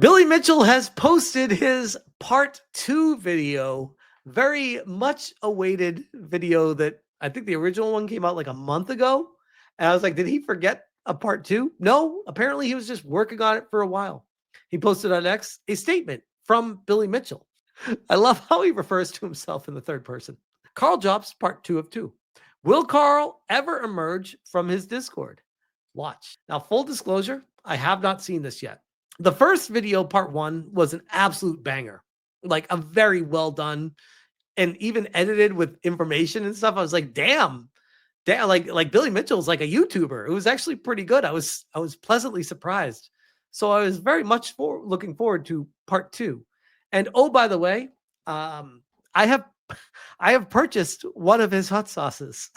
Billy Mitchell has posted his part 2 video, very much awaited video that I think the original one came out like a month ago. And I was like, did he forget a part 2? No, apparently he was just working on it for a while. He posted on X a statement from Billy Mitchell. I love how he refers to himself in the third person. Karl Jobst, part 2 of 2. Will Karl ever emerge from his Discord? Watch. Now, full disclosure, I have not seen this yet. The first video, part 1, was an absolute banger, like a very well done and even edited with information and stuff. I was like, damn, like Billy Mitchell's like a YouTuber. It was actually pretty good. I was pleasantly surprised. So I was very much looking forward to part 2. And oh, by the way, I have purchased one of his hot sauces,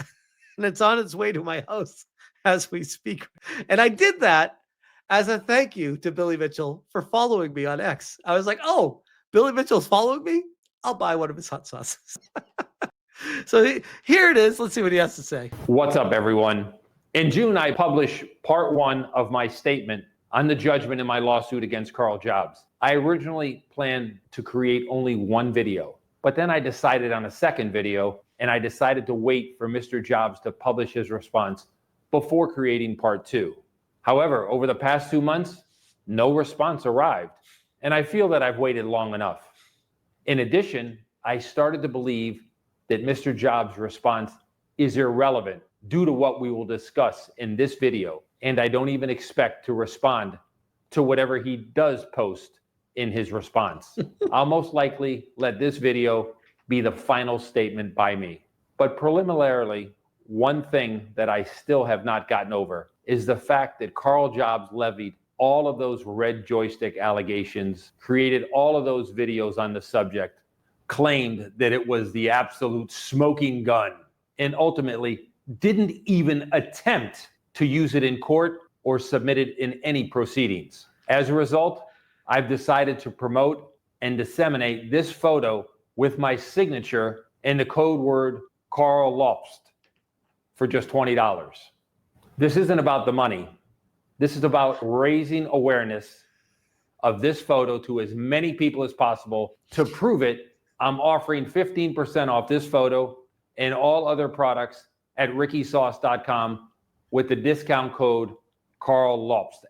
and it's on its way to my house as we speak. And I did that as a thank you to Billy Mitchell for following me on X. I was like, oh, Billy Mitchell's following me? I'll buy one of his hot sauces. So here it is. Let's see what he has to say. What's up, everyone? In June, I published part 1 of my statement on the judgment in my lawsuit against Karl Jobst. I originally planned to create only one video, but then I decided on a second video, and I decided to wait for Mr. Jobst to publish his response before creating part 2. However, over the past 2 months, no response arrived, and I feel that I've waited long enough. In addition, I started to believe that Mr. Jobs' response is irrelevant due to what we will discuss in this video, and I don't even expect to respond to whatever he does post in his response. I'll most likely let this video be the final statement by me. But preliminarily, one thing that I still have not gotten over is the fact that Karl Jobst levied all of those red joystick allegations, created all of those videos on the subject, claimed that it was the absolute smoking gun, and ultimately didn't even attempt to use it in court or submit it in any proceedings. As a result, I've decided to promote and disseminate this photo with my signature and the code word Karl Jobst for just $20. This isn't about the money. This is about raising awareness of this photo to as many people as possible. To prove it, I'm offering 15% off this photo and all other products at rickysauce.com with the discount code Karl Jobst.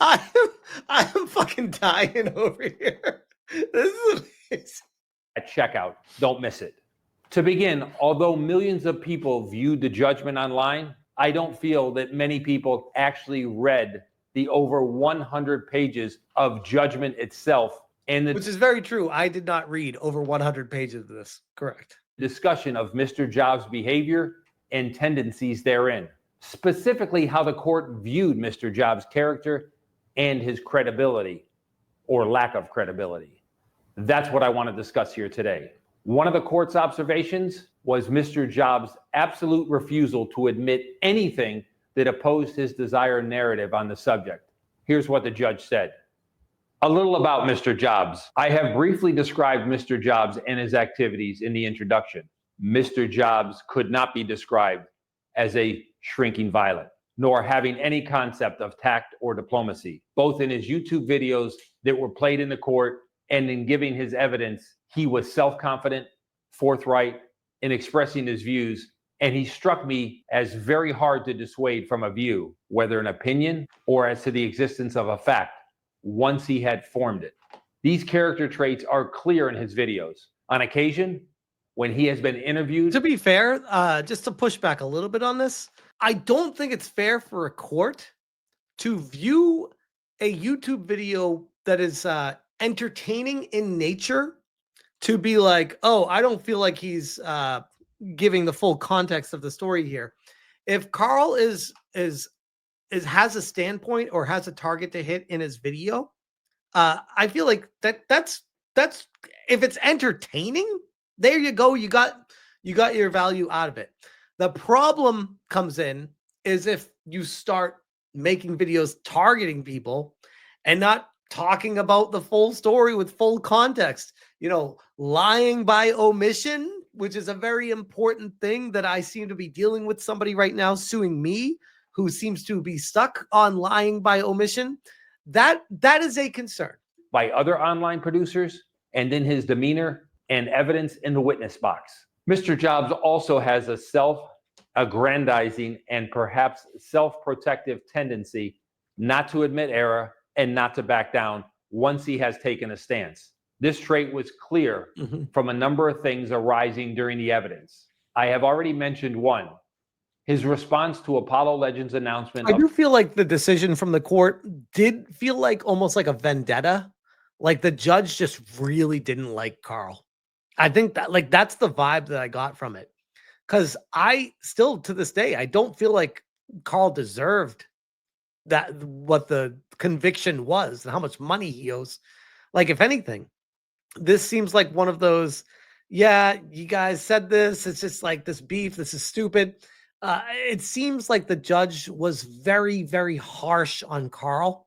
I am fucking dying over here. This is amazing. At checkout, don't miss it. To begin, although millions of people viewed the judgment online, I don't feel that many people actually read the over 100 pages of judgment itself. Which is very true. I did not read over 100 pages of this. Correct. Discussion of Mr. Jobs' behavior and tendencies therein. Specifically, how the court viewed Mr. Jobs' character and his credibility or lack of credibility. That's what I want to discuss here today. One of the court's observations was Mr. Jobs' absolute refusal to admit anything that opposed his desired narrative on the subject. Here's what the judge said. A little about Mr. Jobs. I have briefly described Mr. Jobs and his activities in the introduction. Mr. Jobs could not be described as a shrinking violet, nor having any concept of tact or diplomacy. Both in his YouTube videos that were played in the court and in giving his evidence, he was self-confident, forthright in expressing his views, and he struck me as very hard to dissuade from a view, whether an opinion or as to the existence of a fact, once he had formed it. These character traits are clear in his videos. On occasion, when he has been interviewed... To be fair, just to push back a little bit on this, I don't think it's fair for a court to view a YouTube video that is entertaining in nature to be like, oh, I don't feel like he's giving the full context of the story here. If Karl has a standpoint or has a target to hit in his video, I feel like that's if it's entertaining, there you go. You got your value out of it. The problem comes in is if you start making videos targeting people and not talking about the full story with full context, lying by omission, which is a very important thing that I seem to be dealing with somebody right now suing me who seems to be stuck on lying by omission, that is a concern. By other online producers and in his demeanor and evidence in the witness box. Mr. Jobs also has a self-aggrandizing and perhaps self-protective tendency not to admit error and not to back down once he has taken a stance. This trait was clear from a number of things arising during the evidence. I have already mentioned one, his response to Apollo Legends' announcement. I do feel like the decision from the court did feel like almost like a vendetta. Like the judge just really didn't like Karl. I think that that's the vibe that I got from it. Because I still, to this day, I don't feel like Karl deserved that, what the conviction was and how much money he owes. Like, if anything, this seems like one of those, yeah, you guys said this, it's just like this beef, this is stupid. It seems like the judge was very, very harsh on Karl,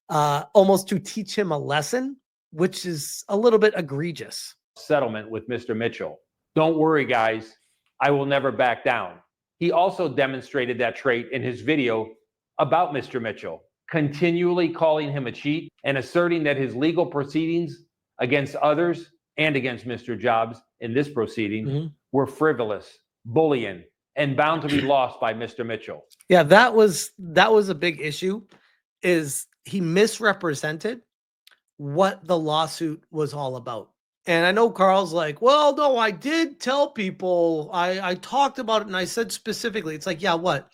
almost to teach him a lesson, which is a little bit egregious. Settlement with Mr. Mitchell. Don't worry, guys. I will never back down. He also demonstrated that trait in his video about Mr. Mitchell, continually calling him a cheat and asserting that his legal proceedings against others and against Mr. Jobs in this proceeding were frivolous, bullying, and bound to be lost by Mr. Mitchell. Yeah, that was a big issue, is he misrepresented what the lawsuit was all about. And I know Karl's like, well, no, I did tell people, I talked about it and I said specifically. It's like, yeah, what?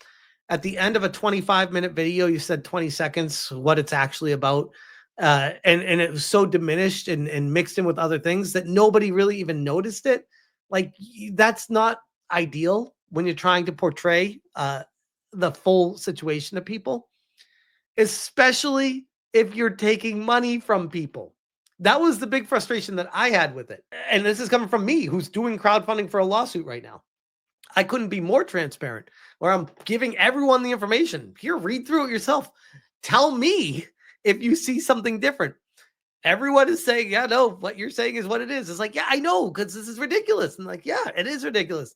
At the end of a 25-minute video, you said 20 seconds what it's actually about. And it was so diminished and mixed in with other things that nobody really even noticed it. Like, that's not ideal when you're trying to portray the full situation to people, especially if you're taking money from people. That was the big frustration that I had with it. And this is coming from me, who's doing crowdfunding for a lawsuit right now. I couldn't be more transparent, where I'm giving everyone the information. Here, read through it yourself. Tell me if you see something different. Everyone is saying, yeah, no, what you're saying is what it is. It's like, yeah, I know, because this is ridiculous. And like, yeah, it is ridiculous.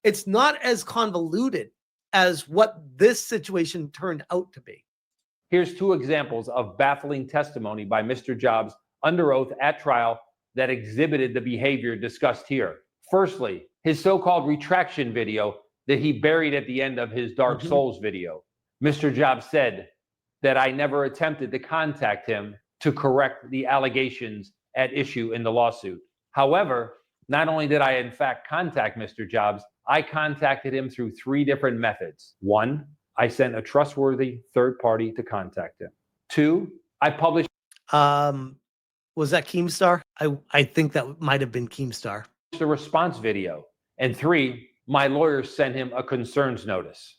It's not as convoluted as what this situation turned out to be. Here's two examples of baffling testimony by Mr. Jobs under oath at trial that exhibited the behavior discussed here. Firstly, his so-called retraction video that he buried at the end of his Dark Souls video. Mr. Jobs said that I never attempted to contact him to correct the allegations at issue in the lawsuit. However, not only did I in fact contact Mr. Jobs, I contacted him through 3 different methods. 1, I sent a trustworthy third party to contact him. 2, I published. Was that Keemstar? I think that might have been Keemstar. A response video. And 3, my lawyers sent him a concerns notice.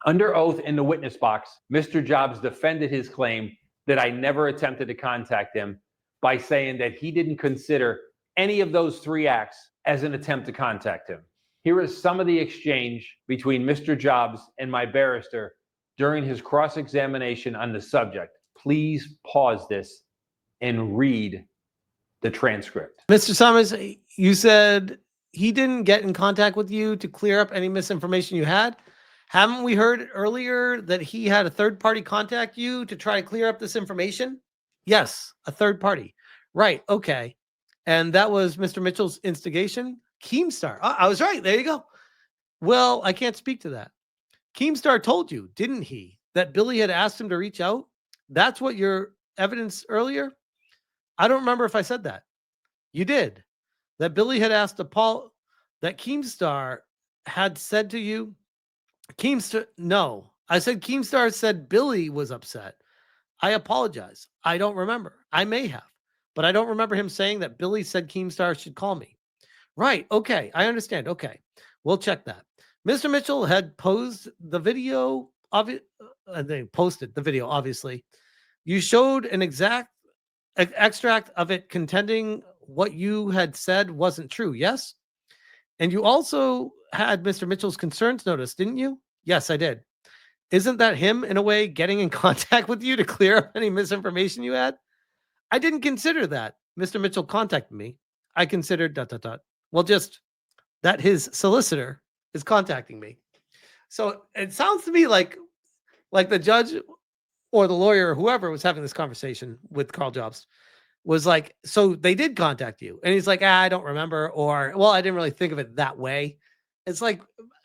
Under oath in the witness box, Mr. Jobs defended his claim that I never attempted to contact him by saying that he didn't consider any of those 3 acts as an attempt to contact him. Here is some of the exchange between Mr. Jobs and my barrister during his cross-examination on the subject. Please pause this and read the transcript. Mr. Summers, you said he didn't get in contact with you to clear up any misinformation you had. Haven't we heard earlier that he had a third party contact you to try to clear up this information? Yes, a third party. Right, okay. And that was Mr. Mitchell's instigation? Keemstar. I was right. There you go. Well, I can't speak to that. Keemstar told you, didn't he, that Billy had asked him to reach out? That's what your evidence earlier? I don't remember if I said that. You did. That Billy had asked Paul, that Keemstar had said to you, Keemstar, no. I said Keemstar said Billy was upset. I apologize. I don't remember. I may have, but I don't remember him saying that Billy said Keemstar should call me. Right. Okay. I understand. Okay. We'll check that. Mr. Mitchell had posed the video of it. They posted the video, obviously. You showed an exact extract of it contending what you had said wasn't true. Yes. And you also had Mr. Mitchell's concerns notice, didn't you? Yes, I did. Isn't that him in a way getting in contact with you to clear up any misinformation you had? I didn't consider that. Mr. Mitchell contacted me. I considered ... Well, just that his solicitor is contacting me. So it sounds to me like Like the judge or the lawyer or whoever was having this conversation with Karl Jobst was like, so they did contact you. And he's like, I don't remember. Or, well, I didn't really think of it that way. It's like,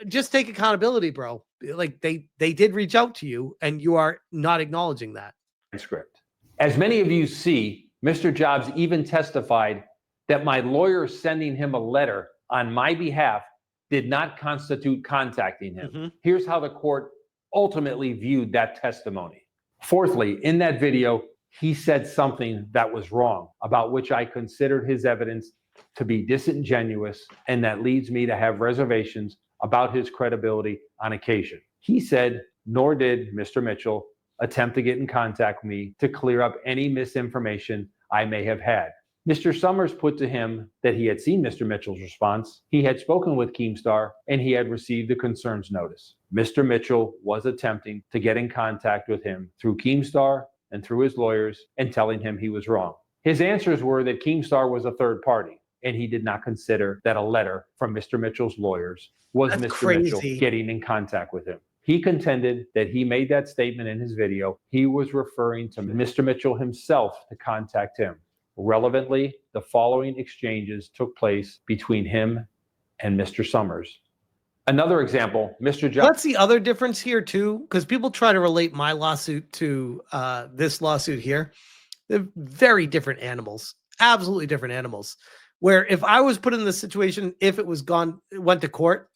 just take accountability, bro. Like they did reach out to you and you are not acknowledging that. Transcript. As many of you see, Mr. Jobs even testified that my lawyer sending him a letter on my behalf did not constitute contacting him. Here's how the court ultimately viewed that testimony. Fourthly, in that video, he said something that was wrong, about which I considered his evidence to be disingenuous, and that leads me to have reservations about his credibility on occasion. He said, nor did Mr. Mitchell attempt to get in contact with me to clear up any misinformation I may have had. Mr. Summers put to him that he had seen Mr. Mitchell's response, he had spoken with Keemstar, and he had received the concerns notice. Mr. Mitchell was attempting to get in contact with him through Keemstar and through his lawyers and telling him he was wrong. His answers were that Keemstar was a third party, and he did not consider that a letter from Mr. Mitchell's lawyers was That's Mr. crazy. Mitchell getting in contact with him. He contended that he made that statement in his video. He was referring to Mr. Mitchell himself to contact him. Relevantly, the following exchanges took place between him and Mr. Summers. Another example, Mr. Jobs. That's the other difference here too, because people try to relate my lawsuit to this lawsuit here. They're very different animals, absolutely different animals. Where if I was put in this situation, if it went to court,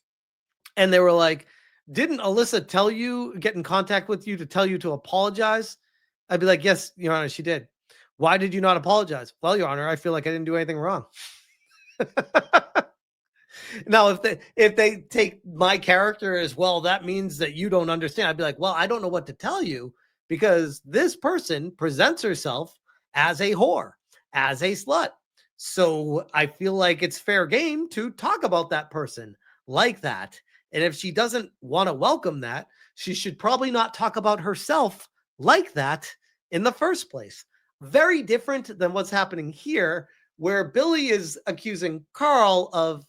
and they were like, didn't Alyssa tell you, get in contact with you to tell you to apologize? I'd be like, yes, Your Honor, she did. Why did you not apologize? Well, Your Honor, I feel like I didn't do anything wrong. Now, if they take my character as well, that means that you don't understand. I'd be like, well, I don't know what to tell you because this person presents herself as a whore, as a slut. So I feel like it's fair game to talk about that person like that. And if she doesn't want to welcome that, she should probably not talk about herself like that in the first place. Very different than what's happening here, where Billy is accusing Karl of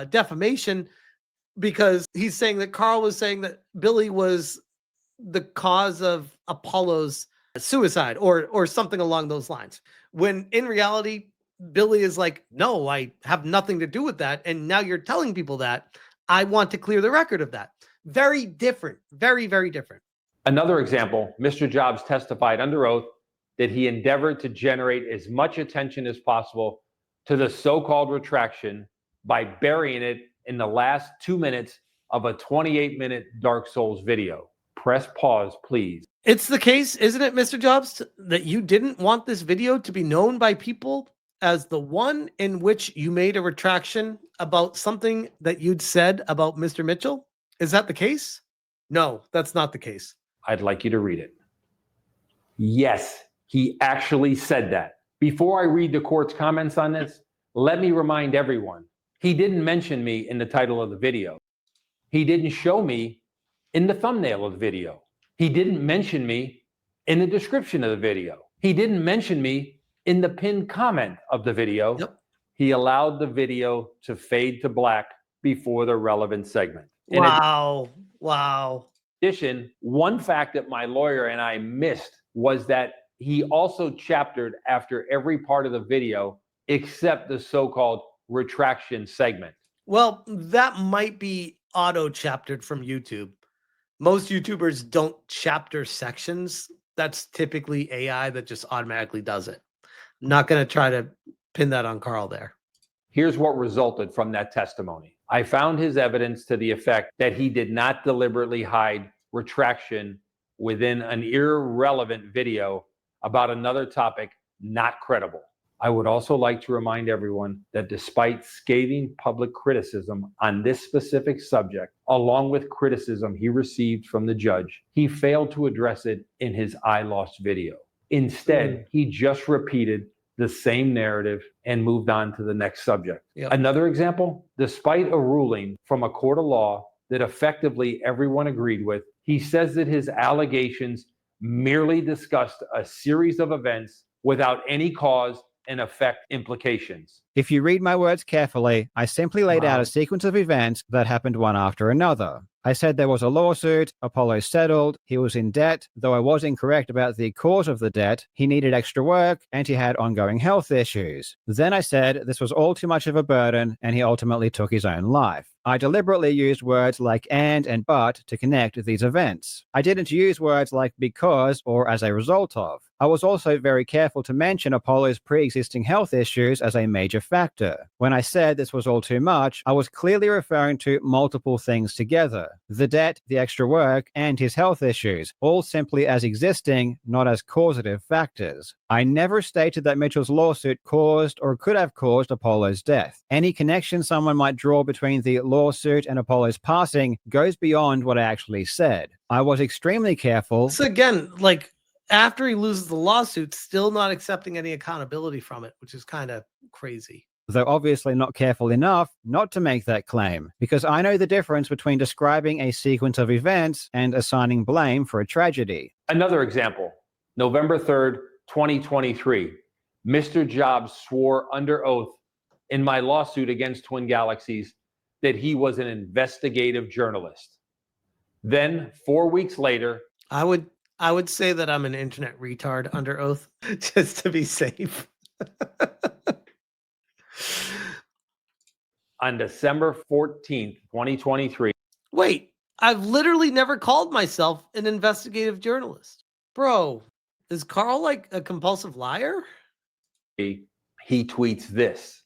defamation because he's saying that Karl was saying that Billy was the cause of Apollo's suicide or something along those lines. When in reality, Billy is like, no, I have nothing to do with that. And now you're telling people that. I want to clear the record of that. Very different. Very, very different. Another example, Mr. Jobs testified under oath that he endeavored to generate as much attention as possible to the so-called retraction by burying it in the last 2 minutes of a 28-minute Dark Souls video. Press pause, please. It's the case, isn't it, Mr. Jobs, that you didn't want this video to be known by people as the one in which you made a retraction about something that you'd said about Mr. Mitchell? Is that the case? No, that's not the case. I'd like you to read it. Yes, he actually said that. Before I read the court's comments on this, let me remind everyone, he didn't mention me in the title of the video. He didn't show me in the thumbnail of the video. He didn't mention me in the description of the video. He didn't mention me in the pinned comment of the video. Yep. He allowed the video to fade to black before the relevant segment. Wow. In addition, one fact that my lawyer and I missed was that he also chaptered after every part of the video except the so-called retraction segment. Well, that might be auto-chaptered from YouTube. Most YouTubers don't chapter sections. That's typically AI that just automatically does it. I'm not going to try to pin that on Karl there. Here's what resulted from that testimony. I found his evidence to the effect that he did not deliberately hide retraction within an irrelevant video about another topic not credible. I would also like to remind everyone that despite scathing public criticism on this specific subject, along with criticism he received from the judge, he failed to address it in his I Lost video. Instead, he just repeated the same narrative and moved on to the next subject. Yep. Another example, despite a ruling from a court of law that effectively everyone agreed with, he says that his allegations merely discussed a series of events without any cause and effect implications. If you read my words carefully, I simply laid out a sequence of events that happened one after another. I said there was a lawsuit, Apollo settled, he was in debt, though I was incorrect about the cause of the debt, he needed extra work, and he had ongoing health issues. Then I said this was all too much of a burden, and he ultimately took his own life. I deliberately used words like and but to connect these events. I didn't use words like because or as a result of. I was also very careful to mention Apollo's pre-existing health issues as a major factor. When I said this was all too much, I was clearly referring to multiple things together. The debt, the extra work, and his health issues, all simply as existing, not as causative factors. I never stated that Mitchell's lawsuit caused or could have caused Apollo's death. Any connection someone might draw between the lawsuit and Apollo's passing goes beyond what I actually said. I was extremely careful. So again, like after he loses the lawsuit, still not accepting any accountability from it, which is kind of crazy. Though obviously not careful enough not to make that claim, because I know the difference between describing a sequence of events and assigning blame for a tragedy. Another example, November 3rd, 2023, Mr. Jobs swore under oath in my lawsuit against Twin Galaxies that he was an investigative journalist. Then 4 weeks later, I would say that I'm an internet retard under oath, just to be safe. on December 14th, 2023. Wait, I've literally never called myself an investigative journalist. Bro, is Karl like a compulsive liar? He tweets this.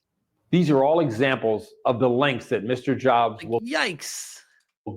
These are all examples of the lengths that Mr. Jobs will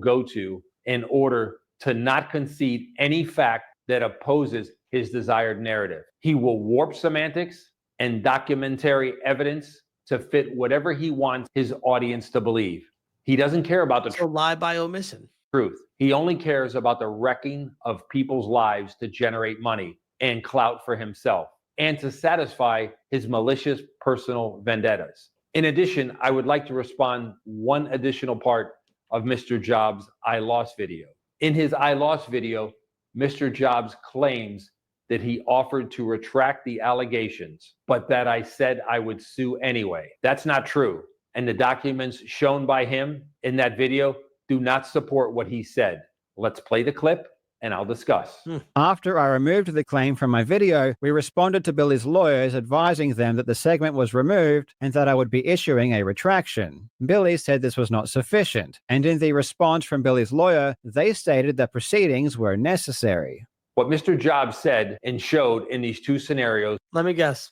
go to in order to not concede any fact that opposes his desired narrative. He will warp semantics and documentary evidence to fit whatever he wants his audience to believe. He doesn't care about the lie by omission. Truth. He only cares about the wrecking of people's lives to generate money and clout for himself and to satisfy his malicious personal vendettas. In addition, I would like to respond one additional part of Mr. Jobs' I Lost video. In his I Lost video, Mr. Jobs claims that he offered to retract the allegations, but that I said I would sue anyway. That's not true. And the documents shown by him in that video do not support what he said. Let's play the clip and I'll discuss. After I removed the claim from my video, we responded to Billy's lawyers advising them that the segment was removed and that I would be issuing a retraction. Billy said this was not sufficient, and in the response from Billy's lawyer, they stated that proceedings were necessary. What Mr. Jobs said and showed in these two scenarios. Let me guess.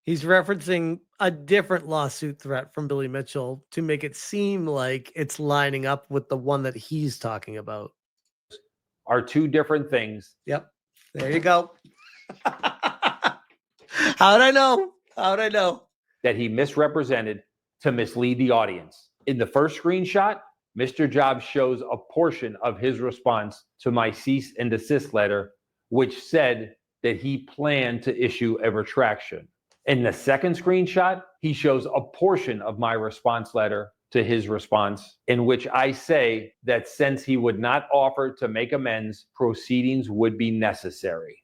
He's referencing a different lawsuit threat from Billy Mitchell to make it seem like it's lining up with the one that he's talking about. Are two different things. Yep. There you go. How'd I know? How'd I know? That he misrepresented to mislead the audience. In the first screenshot, Mr. Jobs shows a portion of his response to my cease and desist letter, which said that he planned to issue a retraction. In the second screenshot, he shows a portion of my response letter to his response, in which I say that since he would not offer to make amends, proceedings would be necessary.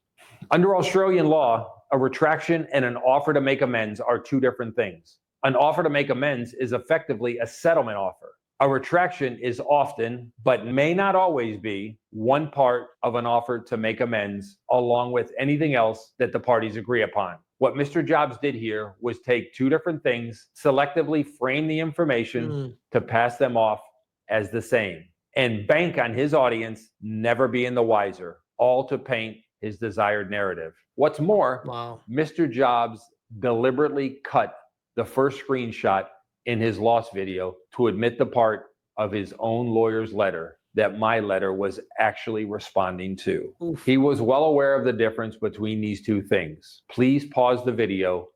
Under Australian law, a retraction and an offer to make amends are two different things. An offer to make amends is effectively a settlement offer. A retraction is often, but may not always be, one part of an offer to make amends, along with anything else that the parties agree upon. What Mr. Jobs did here was take two different things, selectively frame the information to pass them off as the same, and bank on his audience never being the wiser, all to paint his desired narrative. What's more, Mr. Jobs deliberately cut the first screenshot in his lost video to admit the part of his own lawyer's letter that my letter was actually responding to. He was well aware of the difference between these two things. Please pause the video.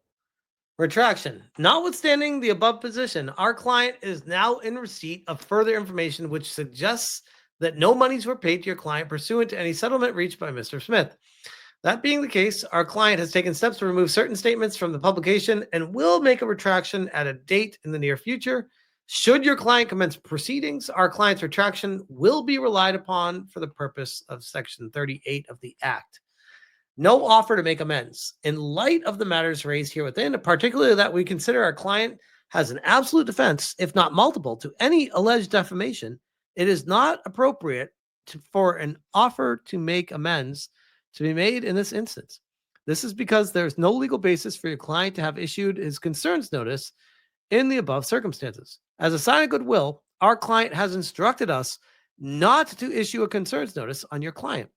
Retraction. Notwithstanding the above position, our client is now in receipt of further information which suggests that no monies were paid to your client pursuant to any settlement reached by Mr. Smith. That being the case, our client has taken steps to remove certain statements from the publication and will make a retraction at a date in the near future. Should your client commence proceedings, our client's retraction will be relied upon for the purpose of Section 38 of the Act. no offer to make amends. In light of the matters raised here within, particularly that we consider our client has an absolute defense, if not multiple, to any alleged defamation, it is not appropriate for an offer to make amends to be made in this instance. This is because there's no legal basis for your client to have issued his concerns notice in the above circumstances. As a sign of goodwill, our client has instructed us not to issue a concerns notice on your client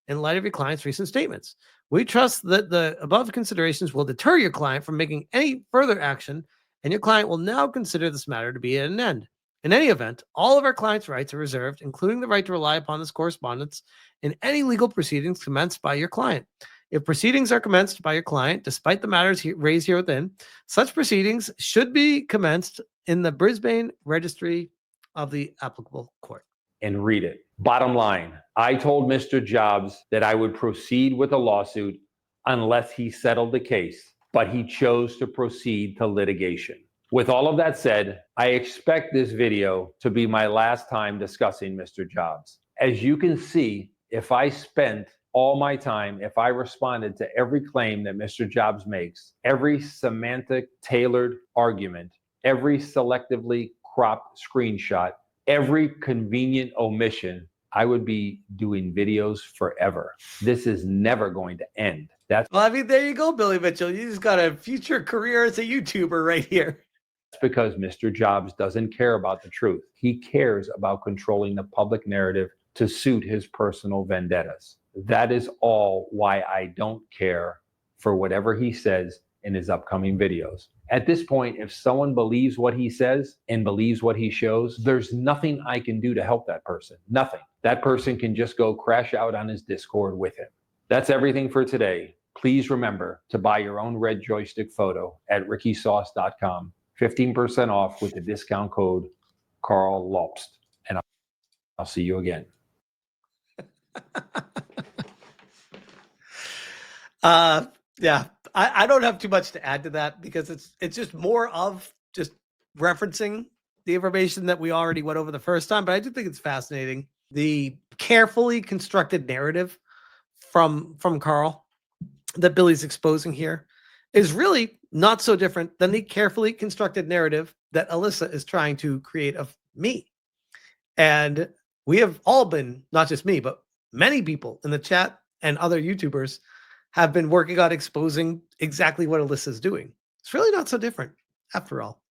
in light of your client's recent statements. We trust that the above considerations will deter your client from making any further action, and your client will now consider this matter to be at an end. In any event, all of our client's rights are reserved, including the right to rely upon this correspondence in any legal proceedings commenced by your client. If proceedings are commenced by your client, despite the matters raised here within, such proceedings should be commenced in the Brisbane Registry of the applicable court. And read it. Bottom line, I told Mr. Jobs that I would proceed with a lawsuit unless he settled the case, but he chose to proceed to litigation. With all of that said, I expect this video to be my last time discussing Mr. Jobs. As you can see, if I spent all my time, if I responded to every claim that Mr. Jobs makes, every semantic tailored argument, every selectively cropped screenshot, every convenient omission, I would be doing videos forever. This is never going to end. Well, I mean, there you go, Billy Mitchell. You just got a future career as a YouTuber right here. That's because Mr. Jobs doesn't care about the truth. He cares about controlling the public narrative to suit his personal vendettas. That is all why I don't care for whatever he says in his upcoming videos. At this point, if someone believes what he says and believes what he shows, there's nothing I can do to help that person. Nothing. That person can just go crash out on his Discord with him. That's everything for today. Please remember to buy your own red joystick photo at rickysauce.com. 15% off with the discount code Karl Jobst. And I'll see you again. Yeah, I don't have too much to add to that because it's just more of just referencing the information that we already went over the first time. But I do think it's fascinating. The carefully constructed narrative from Karl that Billy's exposing here is really not so different than the carefully constructed narrative that Alyssa is trying to create of me. And we have all been, not just me, but many people in the chat and other YouTubers have been working on exposing exactly what Alyssa's doing. It's really not so different after all.